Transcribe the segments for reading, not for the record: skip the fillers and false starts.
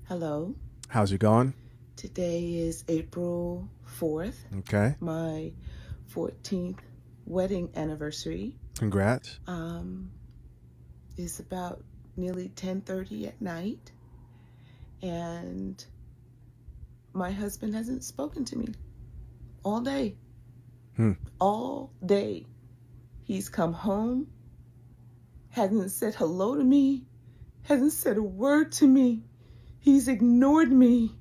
Hello. How's it going? Today is April 4th, Okay. my 14th wedding anniversary. Congrats. Um, it's about nearly 10:30 at night, and my husband hasn't spoken to me all day. Hmm. All day. He's come home, hasn't said hello to me, hasn't said a word to me. He's ignored me.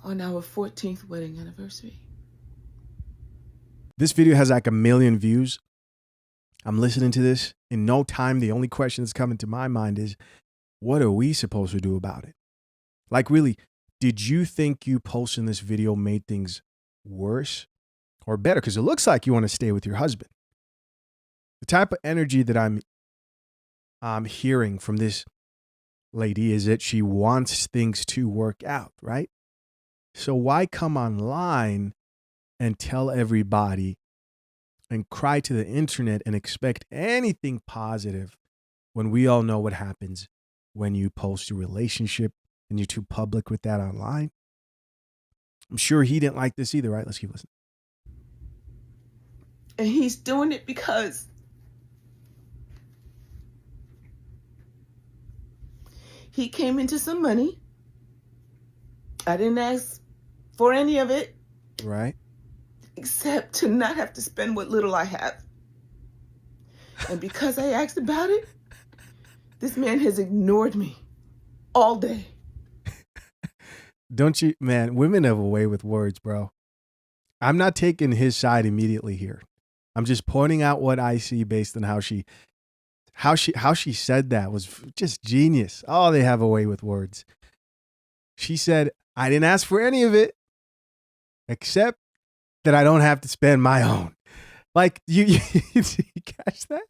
On our 14th wedding anniversary. This video has like 1 million views. I'm listening to this. In no time, the only question that's coming to my mind is, what are we supposed to do about it? Like, really, did you think you posting this video made things worse or better? Because it looks like you want to stay with your husband. The type of energy that I'm hearing from this lady is that she wants things to work out, right? So why come online and tell everybody and cry to the internet and expect anything positive when we all know what happens when you post your relationship and you're too public with that online? I'm sure he didn't like this either, right? Let's keep listening. And he's doing it because he came into some money. I didn't ask for any of it. Right. Except to not have to spend what little I have. And because I asked about it, this man has ignored me all day. Don't you, man, women have a way with words, bro. I'm not taking his side immediately here. I'm just pointing out what I see based on how she said that was just genius. Oh, they have a way with words. She said, I didn't ask for any of it except that I don't have to spend my own. Like, you catch that?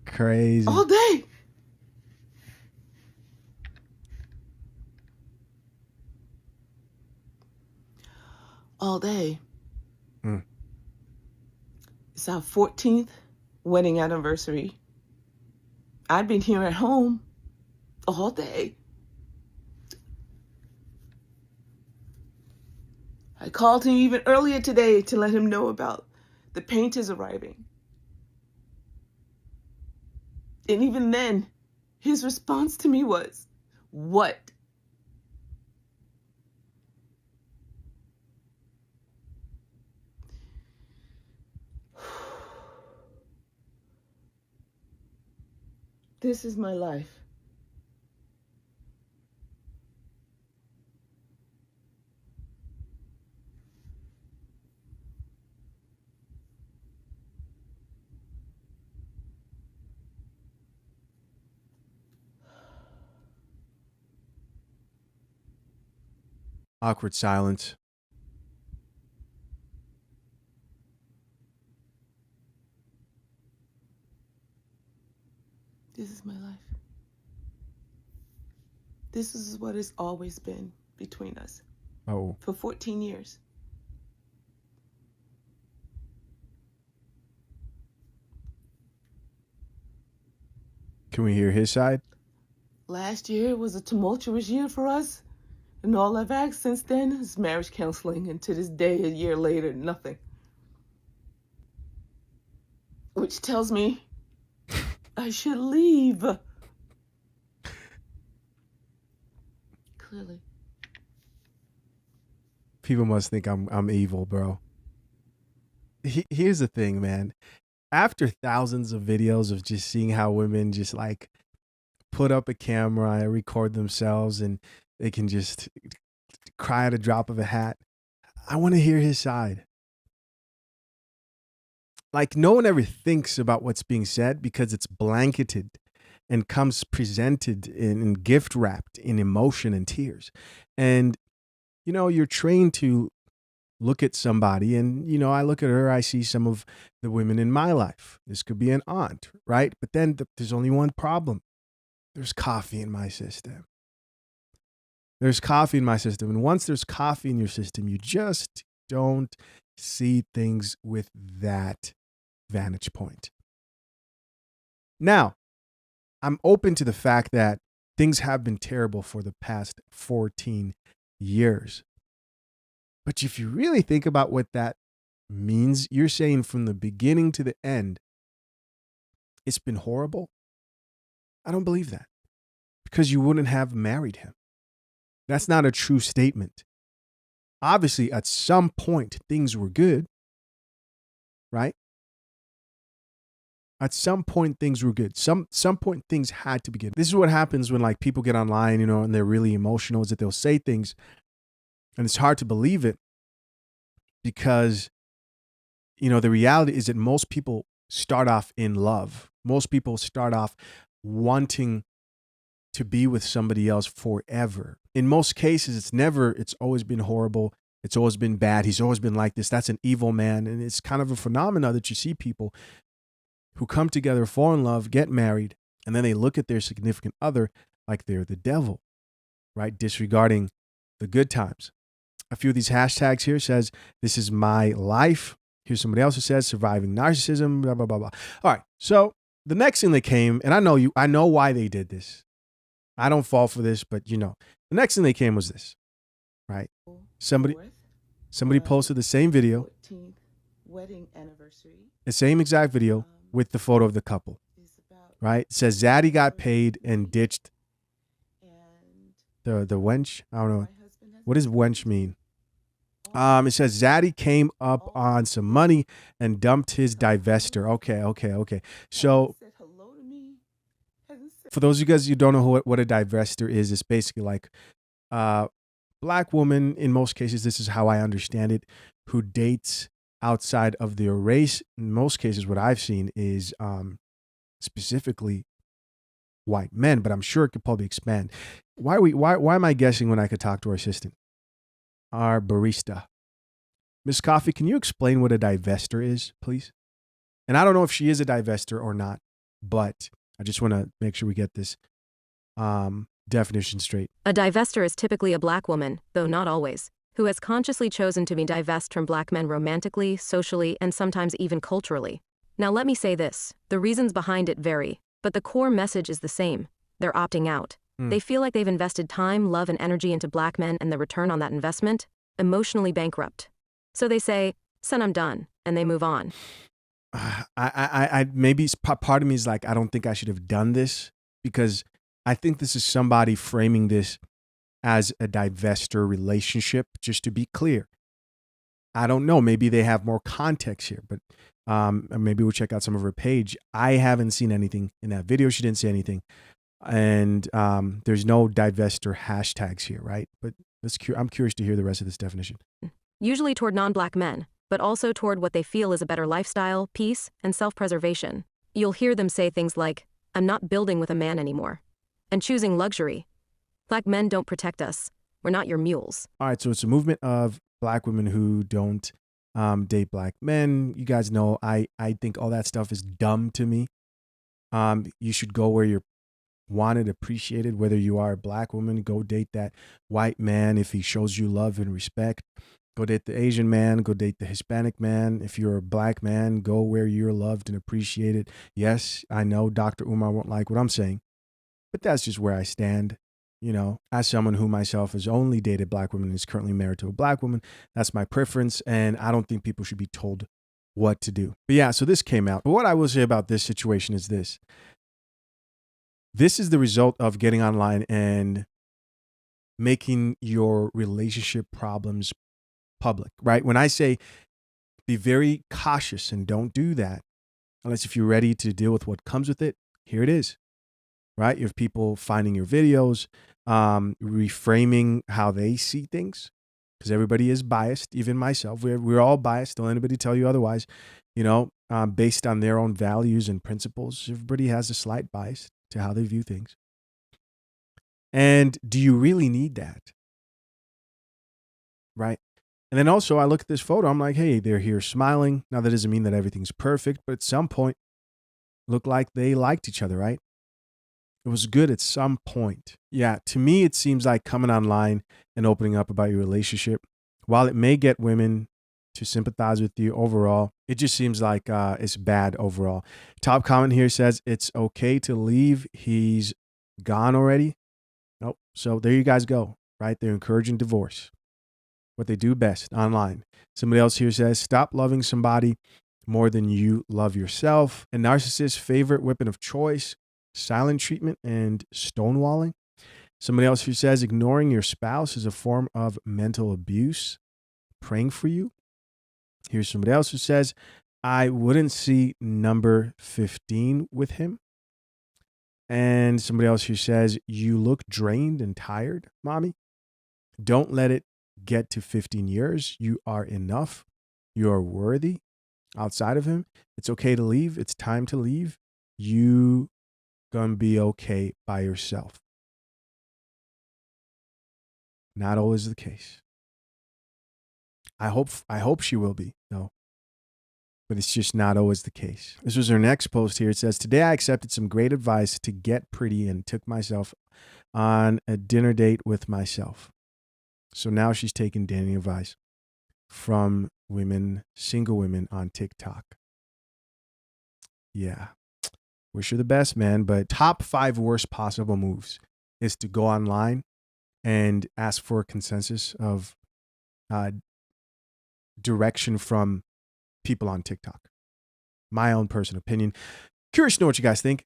Crazy. All day. All day. Mm. It's our 14th wedding anniversary. I've been here at home all day. I called him even earlier today to let him know about the painters arriving. And even then, his response to me was, "What?" This is my life. Awkward silence. This is my life. This is what has always been between us Oh, for 14 years. can we hear his side? Last year was a tumultuous year for us, and all I've asked since then is marriage counseling, and to this day, a year later, nothing. Which tells me I should leave. Clearly. People must think I'm evil, bro. Here's the thing, man. After thousands of videos of just seeing how women just like put up a camera and record themselves and they can just cry at a drop of a hat, I want to hear his side. Like, no one ever thinks about what's being said because it's blanketed and comes presented in gift wrapped in emotion and tears. And, you're trained to look at somebody and, I look at her, I see some of the women in my life. This could be an aunt, right? But then there's only one problem. There's coffee in my system. There's coffee in my system. And once there's coffee in your system, you just don't see things with that vantage point. Now, I'm open to the fact that things have been terrible for the past 14 years. But if you really think about what that means, you're saying from the beginning to the end, it's been horrible. I don't believe that, because you wouldn't have married him. That's not a true statement. Obviously, at some point, things were good, right? At some point, things were good. Some point, things had to be good. This is what happens when like people get online, and they're really emotional, is that they'll say things, and it's hard to believe it, because the reality is that most people start off in love. Most people start off wanting to be with somebody else forever. In most cases, it's always been horrible. It's always been bad. He's always been like this. That's an evil man. And it's kind of a phenomenon that you see people who come together, fall in love, get married, and then they look at their significant other like they're the devil, right? Disregarding the good times. A few of these hashtags here says, "This is my life." Here's somebody else who says, "Surviving narcissism," blah, blah, blah, blah. All right. So the next thing that came, and I know why they did this. I don't fall for this, but the next thing they came was this, right? Somebody posted the same video, 14th wedding anniversary. the same exact video with the photo of the couple, right? It says Zaddy got paid and ditched the wench. I don't know. What does wench mean? It says Zaddy came up on some money and dumped his divestor. Okay. So for those of you guys who don't know what a divestor is, it's basically like black woman, in most cases, this is how I understand it, who dates outside of their race. In most cases, what I've seen is specifically white men, but I'm sure it could probably expand. Why am I guessing when I could talk to our assistant? Our barista. Miss Coffee, can you explain what a divestor is, please? And I don't know if she is a divestor or not, but I just want to make sure we get this definition straight. A divestor is typically a black woman, though not always, who has consciously chosen to be divest from black men romantically, socially, and sometimes even culturally. Now let me say this, the reasons behind it vary, but the core message is the same. They're opting out. They feel like they've invested time, love, and energy into black men, and the return on that investment? Emotionally bankrupt. So they say, "Son, I'm done," and they move on. I maybe part of me is like, I don't think I should have done this, because I think this is somebody framing this as a divestor relationship, just to be clear. I don't know. Maybe they have more context here, but maybe we'll check out some of her page. I haven't seen anything in that video. She didn't say anything. And there's no divestor hashtags here, right? But I'm curious to hear the rest of this definition. Usually toward non-black men, but also toward what they feel is a better lifestyle, peace, and self-preservation. You'll hear them say things like, "I'm not building with a man anymore," and choosing luxury. Black men don't protect us. We're not your mules. All right, so it's a movement of black women who don't date black men. You guys know I think all that stuff is dumb to me. You should go where you're wanted, appreciated. Whether you are a black woman, go date that white man if he shows you love and respect. Go date the Asian man, go date the Hispanic man. If you're a black man, go where you're loved and appreciated. Yes, I know Dr. Umar won't like what I'm saying, but that's just where I stand. As someone who myself has only dated black women and is currently married to a black woman, that's my preference, and I don't think people should be told what to do. But yeah, so this came out. But what I will say about this situation is this. This is the result of getting online and making your relationship problems public, right? When I say be very cautious and don't do that, unless if you're ready to deal with what comes with it, here it is, right? You have people finding your videos, reframing how they see things, because everybody is biased, even myself. We're all biased. Don't anybody tell you otherwise. Based on their own values and principles, everybody has a slight bias to how they view things. And do you really need that? Right? And then also I look at this photo, I'm like, hey, they're here smiling. Now that doesn't mean that everything's perfect, but at some point looked like they liked each other, right? It was good at some point. Yeah, to me, it seems like coming online and opening up about your relationship, while it may get women to sympathize with you overall. It just seems like it's bad overall. Top comment here says it's okay to leave. He's gone already. Nope. So there you guys go, right? They're encouraging divorce. What they do best online. Somebody else here says, stop loving somebody more than you love yourself. A narcissist's favorite weapon of choice, silent treatment and stonewalling. Somebody else here says, ignoring your spouse is a form of mental abuse. Praying for you. Here's somebody else who says, I wouldn't see number 15 with him. And somebody else who says, you look drained and tired, mommy. Don't let it get to 15 years. You are enough. You are worthy. Outside of him, it's okay to leave. It's time to leave. You gonna be okay by yourself. Not always the case. I hope she will be, though. But it's just not always the case. This was her next post here. It says, today I accepted some great advice to get pretty and took myself on a dinner date with myself. So now she's taking dating advice from women, single women on TikTok. Yeah. Wish her the best, man. But top 5 worst possible moves is to go online and ask for a consensus of direction from people on TikTok. My own personal opinion. Curious to know what you guys think.